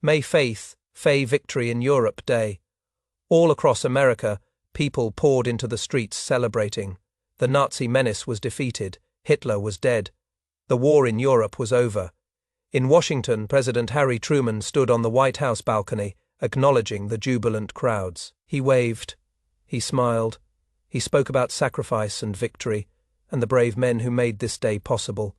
May 5th, Fay Victory in Europe Day. All across America, people poured into the streets celebrating. The Nazi menace was defeated, Hitler was dead. The war in Europe was over. In Washington, President Harry Truman stood on the White House balcony, acknowledging the jubilant crowds. He waved. He smiled. He spoke about sacrifice and victory, and the brave men who made this day possible.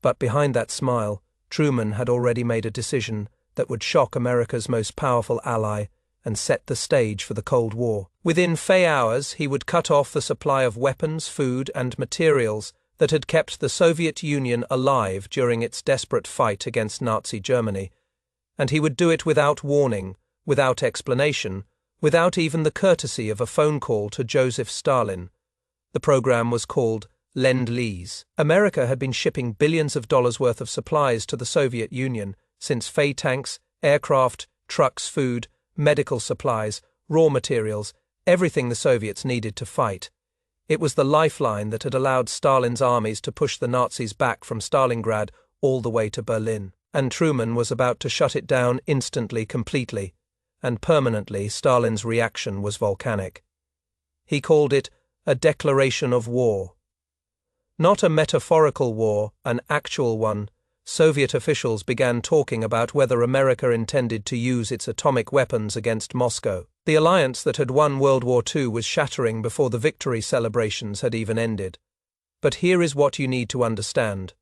But behind that smile, Truman had already made a decision that would shock America's most powerful ally and set the stage for the Cold War. Within few hours, he would cut off the supply of weapons, food, and materials that had kept the Soviet Union alive during its desperate fight against Nazi Germany, and he would do it without warning, without explanation, without even the courtesy of a phone call to Joseph Stalin. The program was called Lend-Lease. America had been shipping billions of dollars worth of supplies to the Soviet Union since Fay tanks, aircraft, trucks, food, medical supplies, raw materials, everything the Soviets needed to fight. It was the lifeline that had allowed Stalin's armies to push the Nazis back from Stalingrad all the way to Berlin. And Truman was about to shut it down instantly, completely, and permanently. Stalin's reaction was volcanic. He called it a declaration of war. Not a metaphorical war, an actual one. Soviet officials began talking about whether America intended to use its atomic weapons against Moscow. The alliance that had won World War II was shattering before the victory celebrations had even ended. But here is what you need to understand.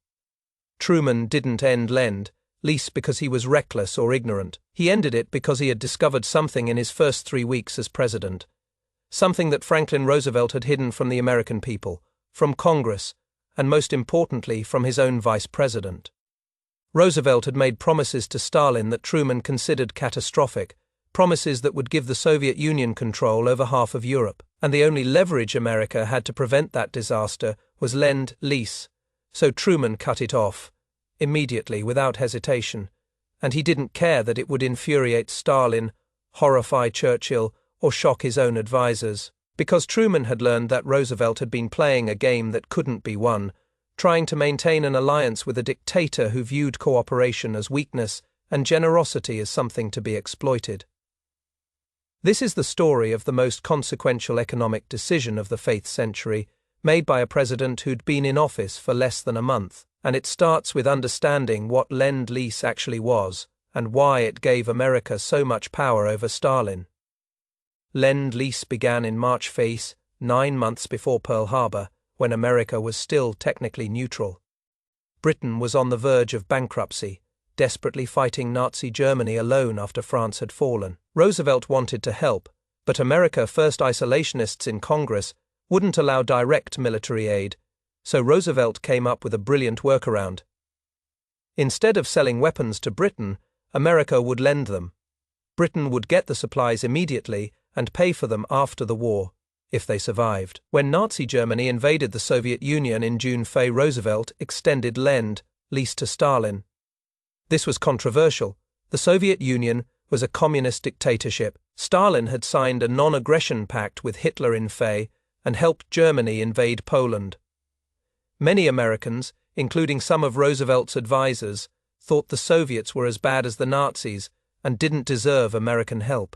Truman didn't end Lend-Lease because he was reckless or ignorant. He ended it because he had discovered something in his first 3 weeks as president. Something that Franklin Roosevelt had hidden from the American people, from Congress, and most importantly from his own vice president. Roosevelt had made promises to Stalin that Truman considered catastrophic, promises that would give the Soviet Union control over half of Europe, and the only leverage America had to prevent that disaster was Lend-Lease. So Truman cut it off, immediately, without hesitation, and he didn't care that it would infuriate Stalin, horrify Churchill, or shock his own advisors. Because Truman had learned that Roosevelt had been playing a game that couldn't be won, trying to maintain an alliance with a dictator who viewed cooperation as weakness and generosity as something to be exploited. This is the story of the most consequential economic decision of the 5th century, made by a president who'd been in office for less than a month, and it starts with understanding what Lend-Lease actually was and why it gave America so much power over Stalin. Lend-Lease began in March 5, 9 months before Pearl Harbor, when America was still technically neutral. Britain was on the verge of bankruptcy, desperately fighting Nazi Germany alone after France had fallen. Roosevelt wanted to help, but America First isolationists in Congress wouldn't allow direct military aid, so Roosevelt came up with a brilliant workaround. Instead of selling weapons to Britain, America would lend them. Britain would get the supplies immediately and pay for them after the war, if they survived. When Nazi Germany invaded the Soviet Union in June, Roosevelt extended Lend-Lease to Stalin. This was controversial. The Soviet Union was a communist dictatorship. Stalin had signed a non-aggression pact with Hitler in Fay and helped Germany invade Poland. Many Americans, including some of Roosevelt's advisors, thought the Soviets were as bad as the Nazis and didn't deserve American help.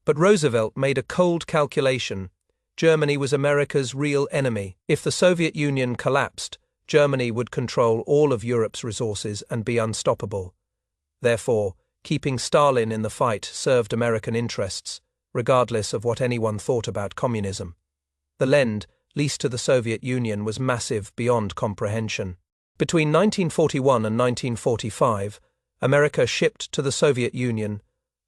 But Roosevelt made a cold calculation. Germany was America's real enemy. If the Soviet Union collapsed, Germany would control all of Europe's resources and be unstoppable. Therefore, keeping Stalin in the fight served American interests, regardless of what anyone thought about communism. The Lend-Lease to the Soviet Union was massive beyond comprehension. Between 1941 and 1945, America shipped to the Soviet Union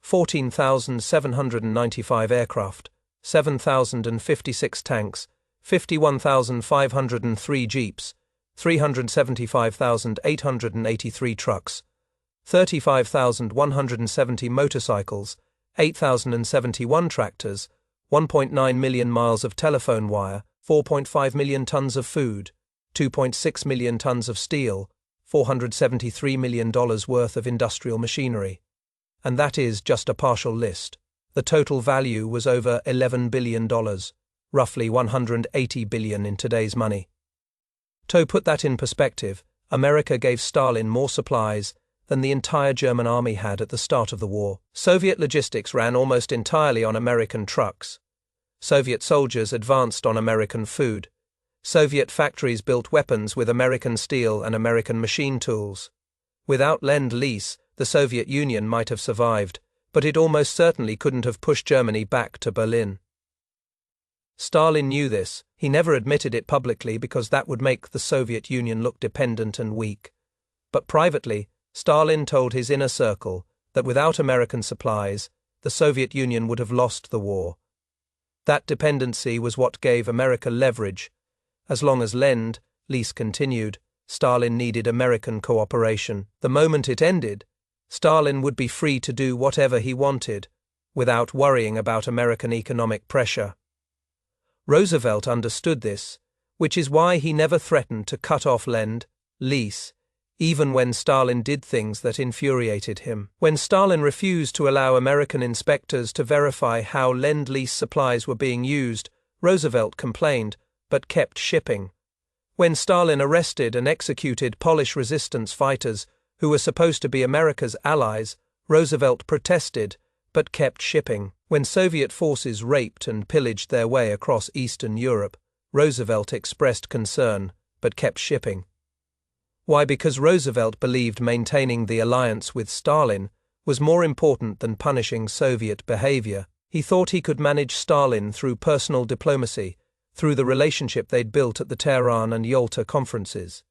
14,795 aircraft, 7,056 tanks, 51,503 jeeps, 375,883 trucks, 35,170 motorcycles, 8,071 tractors, 1.9 million miles of telephone wire, 4.5 million tons of food, 2.6 million tons of steel, $473 million worth of industrial machinery. And that is just a partial list. The total value was over $11 billion, roughly $180 billion in today's money. To put that in perspective, America gave Stalin more supplies than the entire German army had at the start of the war. Soviet logistics ran almost entirely on American trucks. Soviet soldiers advanced on American food. Soviet factories built weapons with American steel and American machine tools. Without Lend-Lease, the Soviet Union might have survived, but it almost certainly couldn't have pushed Germany back to Berlin. Stalin knew this. He never admitted it publicly because that would make the Soviet Union look dependent and weak. But privately, Stalin told his inner circle that without American supplies, the Soviet Union would have lost the war. That dependency was what gave America leverage. As long as Lend-Lease continued, Stalin needed American cooperation. The moment it ended, Stalin would be free to do whatever he wanted, without worrying about American economic pressure. Roosevelt understood this, which is why he never threatened to cut off Lend-Lease, even when Stalin did things that infuriated him. When Stalin refused to allow American inspectors to verify how Lend-Lease supplies were being used, Roosevelt complained, but kept shipping. When Stalin arrested and executed Polish resistance fighters who were supposed to be America's allies, Roosevelt protested, but kept shipping. When Soviet forces raped and pillaged their way across Eastern Europe, Roosevelt expressed concern, but kept shipping. Why? Because Roosevelt believed maintaining the alliance with Stalin was more important than punishing Soviet behavior. He thought he could manage Stalin through personal diplomacy, through the relationship they'd built at the Tehran and Yalta conferences.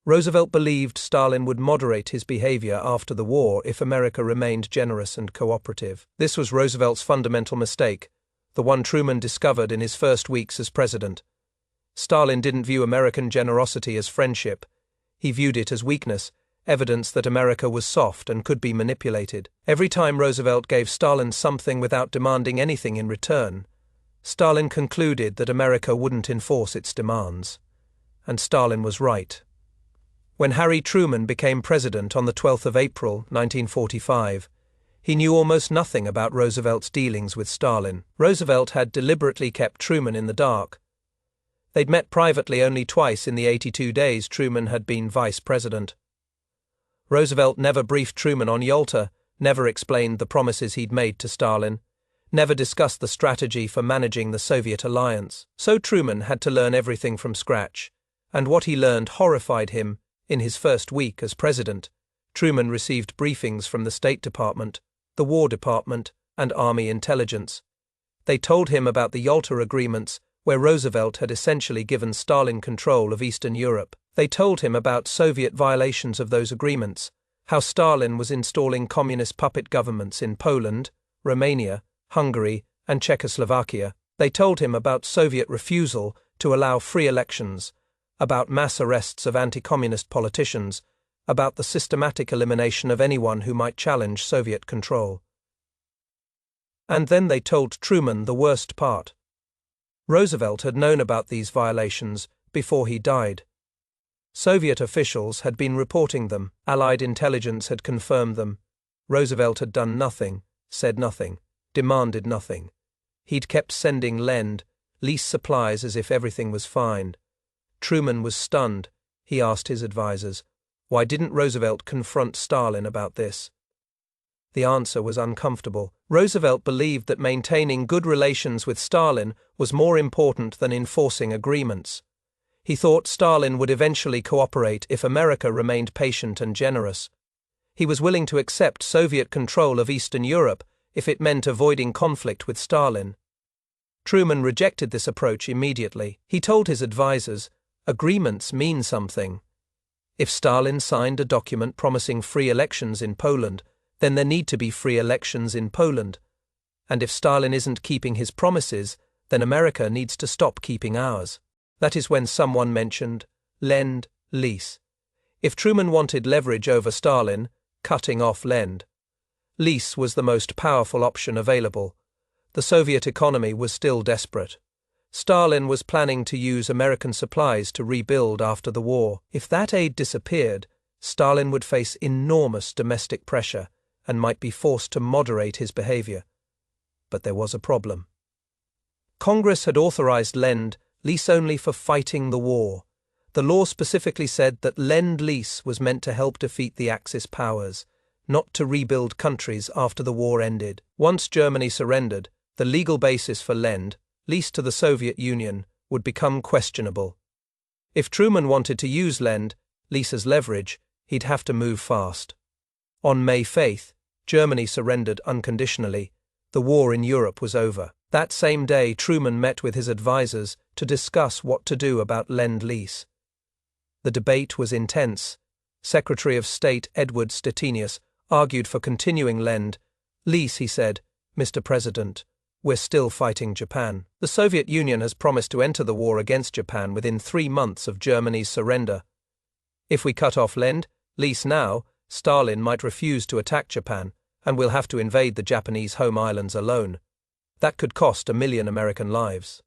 Roosevelt believed Stalin would moderate his behavior after the war if America remained generous and cooperative. This was Roosevelt's fundamental mistake, the one Truman discovered in his first weeks as president. Stalin didn't view American generosity as friendship. He viewed it as weakness, evidence that America was soft and could be manipulated. Every time Roosevelt gave Stalin something without demanding anything in return, Stalin concluded that America wouldn't enforce its demands. And Stalin was right. When Harry Truman became president on the 12th of April, 1945, he knew almost nothing about Roosevelt's dealings with Stalin. Roosevelt had deliberately kept Truman in the dark. They'd met privately only twice in the 82 days Truman had been vice president. Roosevelt never briefed Truman on Yalta, never explained the promises he'd made to Stalin, never discussed the strategy for managing the Soviet alliance. So Truman had to learn everything from scratch, and what he learned horrified him. In his first week as president, Truman received briefings from the State Department, the War Department, and Army intelligence. They told him about the Yalta agreements, where Roosevelt had essentially given Stalin control of Eastern Europe. They told him about Soviet violations of those agreements, how Stalin was installing communist puppet governments in Poland, Romania, Hungary, and Czechoslovakia. They told him about Soviet refusal to allow free elections, about mass arrests of anti-communist politicians, about the systematic elimination of anyone who might challenge Soviet control. And then they told Truman the worst part. Roosevelt had known about these violations before he died. Soviet officials had been reporting them, Allied intelligence had confirmed them. Roosevelt had done nothing, said nothing, demanded nothing. He'd kept sending Lend-Lease supplies as if everything was fine. Truman was stunned. He asked his advisers, why didn't Roosevelt confront Stalin about this? The answer was uncomfortable. Roosevelt believed that maintaining good relations with Stalin was more important than enforcing agreements. He thought Stalin would eventually cooperate if America remained patient and generous. He was willing to accept Soviet control of Eastern Europe if it meant avoiding conflict with Stalin. Truman rejected this approach immediately. He told his advisers, agreements mean something. If Stalin signed a document promising free elections in Poland, then there need to be free elections in Poland. And if Stalin isn't keeping his promises, then America needs to stop keeping ours. That is when someone mentioned Lend-Lease. If Truman wanted leverage over Stalin, cutting off Lend-Lease was the most powerful option available. The Soviet economy was still desperate. Stalin was planning to use American supplies to rebuild after the war. If that aid disappeared, Stalin would face enormous domestic pressure and might be forced to moderate his behavior. But there was a problem. Congress had authorized Lend-Lease only for fighting the war. The law specifically said that Lend-Lease was meant to help defeat the Axis powers, not to rebuild countries after the war ended. Once Germany surrendered, the legal basis for Lend-Lease to the Soviet Union would become questionable. If Truman wanted to use Lend-Lease as leverage, he'd have to move fast. On May 5th, Germany surrendered unconditionally. The war in Europe was over. That same day, Truman met with his advisors to discuss what to do about Lend-Lease. The debate was intense. Secretary of State Edward Stettinius argued for continuing Lend-Lease. He said, "Mr. President, we're still fighting Japan. The Soviet Union has promised to enter the war against Japan within 3 months of Germany's surrender. If we cut off Lend-Lease now, Stalin might refuse to attack Japan, and we'll have to invade the Japanese home islands alone. That could cost 1 million American lives."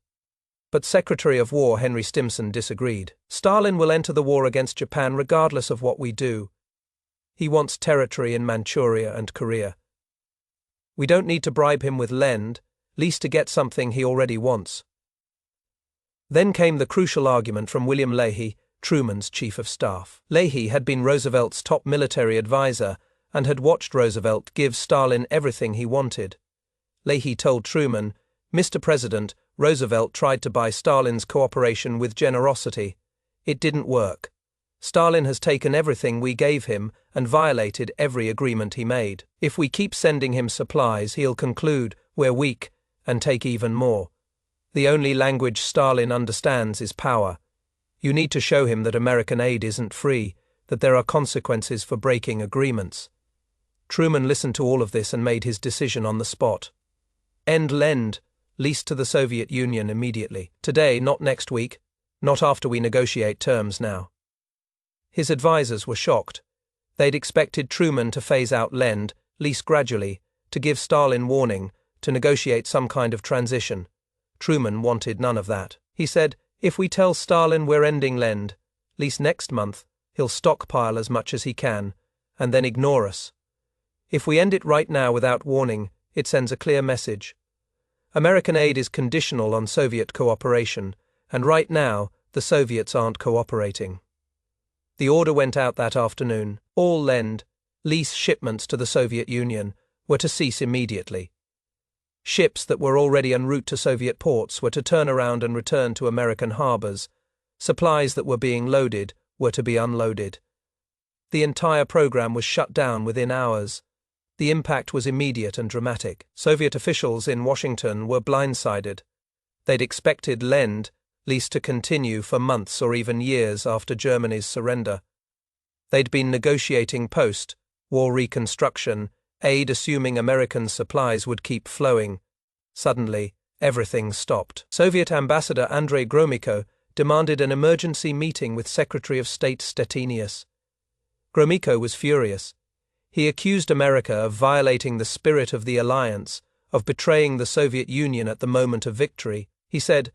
But Secretary of War Henry Stimson disagreed. "Stalin will enter the war against Japan regardless of what we do. He wants territory in Manchuria and Korea. We don't need to bribe him with Lend-Lease to get something he already wants." Then came the crucial argument from William Leahy, Truman's chief of staff. Leahy had been Roosevelt's top military advisor and had watched Roosevelt give Stalin everything he wanted. Leahy told Truman, "Mr. President, Roosevelt tried to buy Stalin's cooperation with generosity. It didn't work. Stalin has taken everything we gave him and violated every agreement he made. If we keep sending him supplies, he'll conclude we're weak and take even more. The only language Stalin understands is power. You need to show him that American aid isn't free, that there are consequences for breaking agreements." Truman listened to all of this and made his decision on the spot. End Lend-Lease to the Soviet Union immediately. Today, not next week, not after we negotiate terms now. His advisors were shocked. They'd expected Truman to phase out Lend-Lease gradually, to give Stalin warning, to negotiate some kind of transition. Truman wanted none of that. He said, "If we tell Stalin we're ending Lend-Lease next month, he'll stockpile as much as he can, and then ignore us. If we end it right now without warning, it sends a clear message. American aid is conditional on Soviet cooperation, and right now, the Soviets aren't cooperating." The order went out that afternoon. All Lend-Lease shipments to the Soviet Union were to cease immediately. Ships that were already en route to Soviet ports were to turn around and return to American harbors. Supplies that were being loaded were to be unloaded. The entire program was shut down within hours. The impact was immediate and dramatic. Soviet officials in Washington were blindsided. They'd expected Lend-Lease to continue for months or even years after Germany's surrender. They'd been negotiating post-war reconstruction aid, assuming American supplies would keep flowing. Suddenly, everything stopped. Soviet Ambassador Andrei Gromyko demanded an emergency meeting with Secretary of State Stettinius. Gromyko was furious. He accused America of violating the spirit of the alliance, of betraying the Soviet Union at the moment of victory. He said,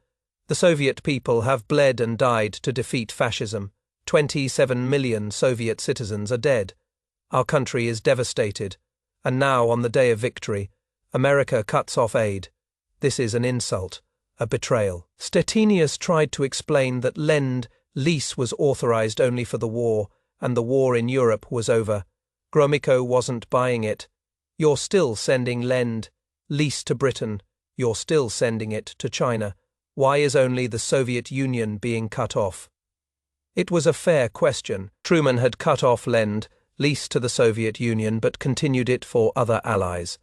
"The Soviet people have bled and died to defeat fascism. 27 million Soviet citizens are dead. Our country is devastated. And now, on the day of victory, America cuts off aid. This is an insult, a betrayal." Stettinius tried to explain that Lend-Lease was authorized only for the war, and the war in Europe was over. Gromyko wasn't buying it. "You're still sending Lend-Lease to Britain. You're still sending it to China. Why is only the Soviet Union being cut off?" It was a fair question. Truman had cut off Lend-Lease to the Soviet Union but continued it for other allies.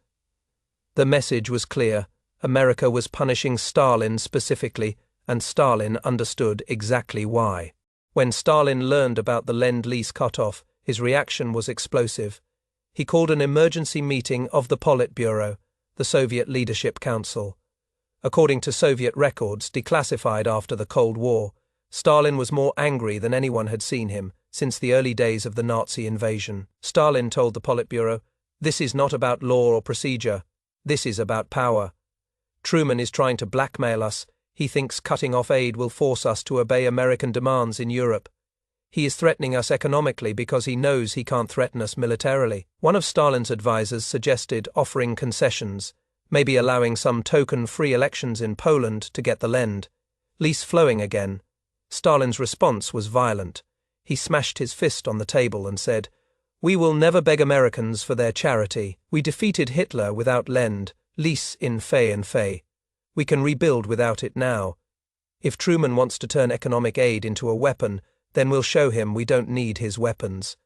The message was clear. America was punishing Stalin specifically, and Stalin understood exactly why. When Stalin learned about the Lend-Lease cutoff, his reaction was explosive. He called an emergency meeting of the Politburo, the Soviet Leadership Council. According to Soviet records declassified after the Cold War, Stalin was more angry than anyone had seen him since the early days of the Nazi invasion. Stalin told the Politburo, "This is not about law or procedure. This is about power. Truman is trying to blackmail us. He thinks cutting off aid will force us to obey American demands in Europe. He is threatening us economically because he knows he can't threaten us militarily." One of Stalin's advisors suggested offering concessions, maybe allowing some token free elections in Poland to get the Lend-Lease flowing again. Stalin's response was violent. He smashed his fist on the table and said, "We will never beg Americans for their charity. We defeated Hitler without Lend-Lease in Fay and Fay. We can rebuild without it now. If Truman wants to turn economic aid into a weapon, then we'll show him we don't need his weapons."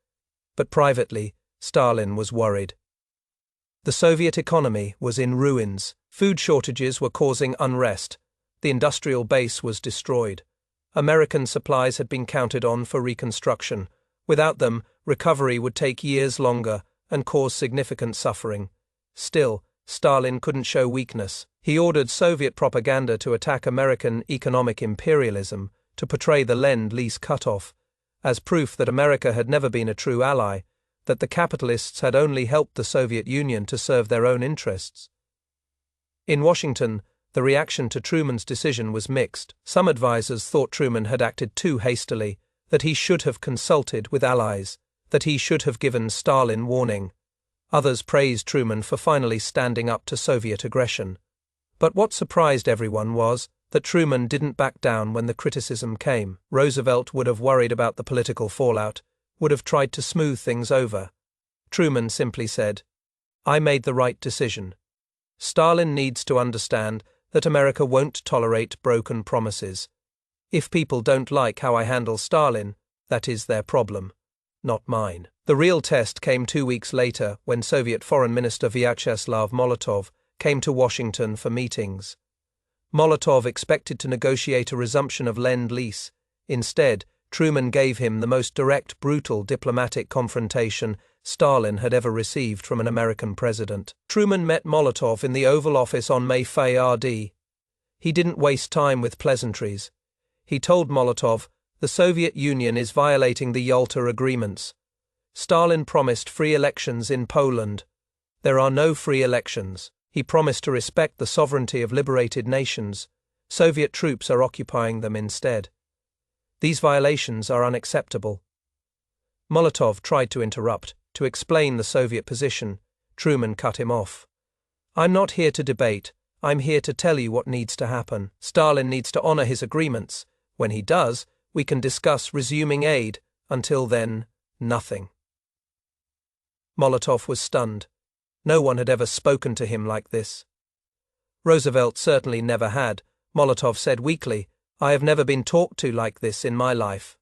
But privately, Stalin was worried. The Soviet economy was in ruins. Food shortages were causing unrest. The industrial base was destroyed. American supplies had been counted on for reconstruction. Without them, recovery would take years longer and cause significant suffering. Still, Stalin couldn't show weakness. He ordered Soviet propaganda to attack American economic imperialism, to portray the Lend-Lease cutoff as proof that America had never been a true ally, that the capitalists had only helped the Soviet Union to serve their own interests. In Washington, the reaction to Truman's decision was mixed. Some advisers thought Truman had acted too hastily, that he should have consulted with allies, that he should have given Stalin warning. Others praised Truman for finally standing up to Soviet aggression. But what surprised everyone was that Truman didn't back down when the criticism came. Roosevelt would have worried about the political fallout, would have tried to smooth things over. Truman simply said, "I made the right decision. Stalin needs to understand that America won't tolerate broken promises. If people don't like how I handle Stalin, that is their problem, not mine." The real test came 2 weeks later when Soviet Foreign Minister Vyacheslav Molotov came to Washington for meetings. Molotov expected to negotiate a resumption of Lend-Lease. Instead, Truman gave him the most direct, brutal diplomatic confrontation Stalin had ever received from an American president. Truman met Molotov in the Oval Office on May 5rd. He didn't waste time with pleasantries. He told Molotov, "The Soviet Union is violating the Yalta agreements. Stalin promised free elections in Poland. There are no free elections. He promised to respect the sovereignty of liberated nations. Soviet troops are occupying them instead. These violations are unacceptable." Molotov tried to interrupt, to explain the Soviet position. Truman cut him off. "I'm not here to debate. I'm here to tell you what needs to happen. Stalin needs to honor his agreements. When he does, we can discuss resuming aid. Until then, nothing." Molotov was stunned. No one had ever spoken to him like this. Roosevelt certainly never had. Molotov said weakly, "I have never been talked to like this in my life."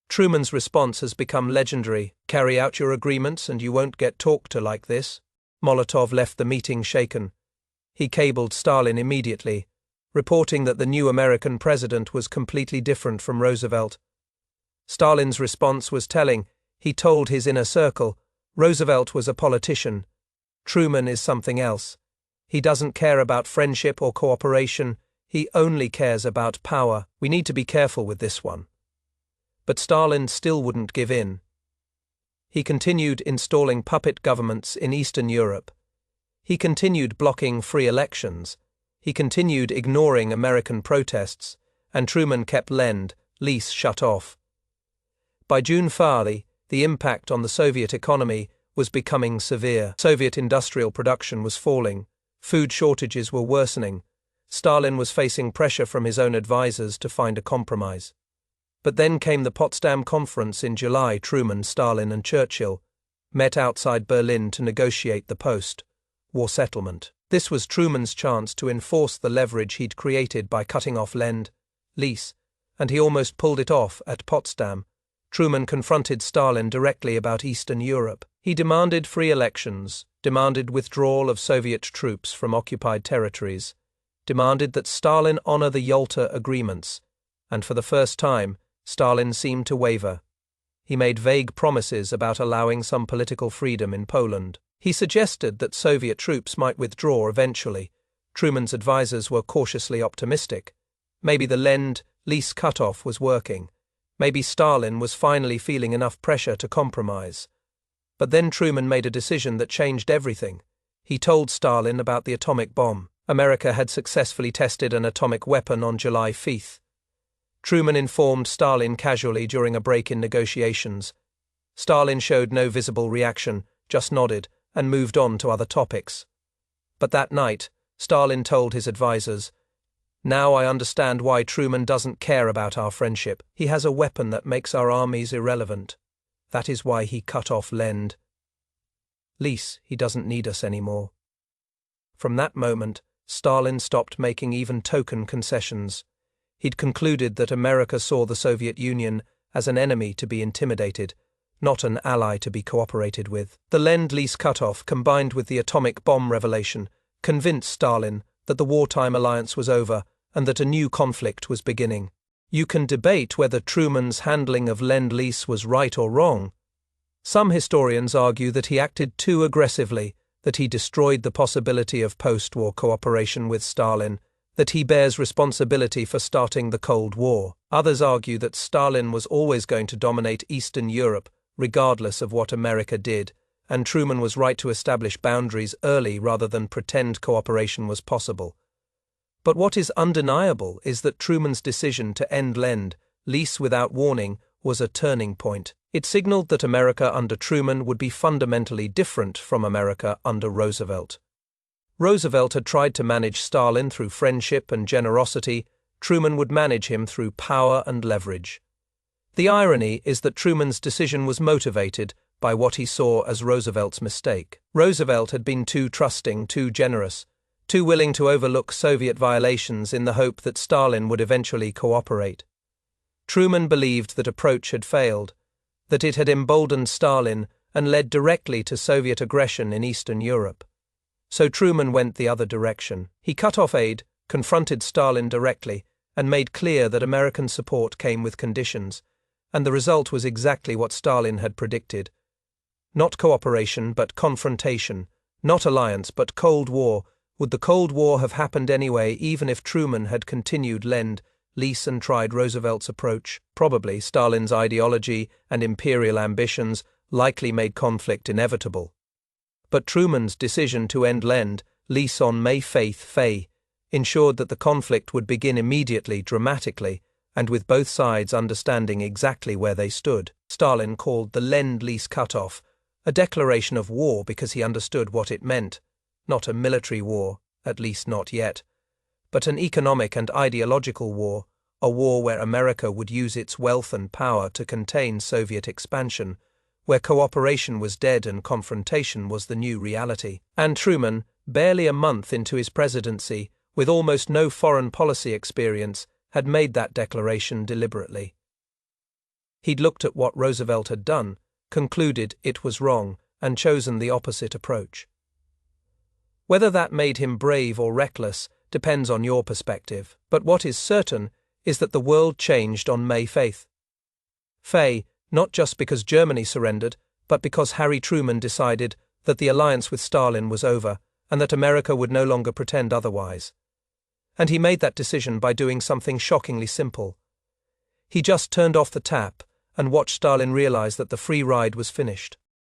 Truman's response has become legendary. "Carry out your agreements and you won't get talked to like this." Molotov left the meeting shaken. He cabled Stalin immediately, reporting that the new American president was completely different from Roosevelt. Stalin's response was telling. He told his inner circle, "Roosevelt was a politician. Truman is something else. He doesn't care about friendship or cooperation. He only cares about power. We need to be careful with this one." But Stalin still wouldn't give in. He continued installing puppet governments in Eastern Europe. He continued blocking free elections. He continued ignoring American protests, and Truman kept Lend-Lease shut off. By June 4, the impact on the Soviet economy was becoming severe. Soviet industrial production was falling. Food shortages were worsening. Stalin was facing pressure from his own advisers to find a compromise. But then came the Potsdam Conference in July. Truman, Stalin, and Churchill met outside Berlin to negotiate the post-war settlement. This was Truman's chance to enforce the leverage he'd created by cutting off Lend-Lease, and he almost pulled it off at Potsdam. Truman confronted Stalin directly about Eastern Europe. He demanded free elections, demanded withdrawal of Soviet troops from occupied territories, demanded that Stalin honor the Yalta agreements, and for the first time, Stalin seemed to waver. He made vague promises about allowing some political freedom in Poland. He suggested that Soviet troops might withdraw eventually. Truman's advisers were cautiously optimistic. Maybe the Lend-Lease cutoff was working. Maybe Stalin was finally feeling enough pressure to compromise. But then Truman made a decision that changed everything. He told Stalin about the atomic bomb. America had successfully tested an atomic weapon on July 5th. Truman informed Stalin casually during a break in negotiations. Stalin showed no visible reaction, just nodded, and moved on to other topics. But that night, Stalin told his advisers, Now I understand why Truman doesn't care about our friendship. He has a weapon that makes our armies irrelevant. That is why he cut off Lend-Lease. He doesn't need us anymore. From that moment, Stalin stopped making even token concessions. He'd concluded that America saw the Soviet Union as an enemy to be intimidated, not an ally to be cooperated with. The Lend-Lease cutoff, combined with the atomic bomb revelation, convinced Stalin that the wartime alliance was over and that a new conflict was beginning. You can debate whether Truman's handling of Lend-Lease was right or wrong. Some historians argue that he acted too aggressively, that he destroyed the possibility of post-war cooperation with Stalin, that he bears responsibility for starting the Cold War. Others argue that Stalin was always going to dominate Eastern Europe, regardless of what America did, and Truman was right to establish boundaries early rather than pretend cooperation was possible. But what is undeniable is that Truman's decision to end Lend-Lease without warning was a turning point. It signaled that America under Truman would be fundamentally different from America under Roosevelt. Roosevelt had tried to manage Stalin through friendship and generosity. Truman would manage him through power and leverage. The irony is that Truman's decision was motivated by what he saw as Roosevelt's mistake. Roosevelt had been too trusting, too generous, too willing to overlook Soviet violations in the hope that Stalin would eventually cooperate. Truman believed that approach had failed, that it had emboldened Stalin and led directly to Soviet aggression in Eastern Europe. So Truman went the other direction. He cut off aid, confronted Stalin directly, and made clear that American support came with conditions, and the result was exactly what Stalin had predicted. Not cooperation, but confrontation. Not alliance, but Cold War. Would the Cold War have happened anyway, even if Truman had continued Lend-Lease and tried Roosevelt's approach? Probably. Stalin's ideology and imperial ambitions likely made conflict inevitable. But Truman's decision to end Lend-Lease on May 5 ensured that the conflict would begin immediately, dramatically, and with both sides understanding exactly where they stood. Stalin called the Lend-Lease cutoff a declaration of war because he understood what it meant. Not a military war, at least not yet, but an economic and ideological war, a war where America would use its wealth and power to contain Soviet expansion, where cooperation was dead and confrontation was the new reality. And Truman, barely a month into his presidency, with almost no foreign policy experience, had made that declaration deliberately. He'd looked at what Roosevelt had done, concluded it was wrong, and chosen the opposite approach. Whether that made him brave or reckless depends on your perspective, but what is certain is that the world changed on May 5. Not just because Germany surrendered, but because Harry Truman decided that the alliance with Stalin was over and that America would no longer pretend otherwise. And he made that decision by doing something shockingly simple. He just turned off the tap and watched Stalin realize that the free ride was finished.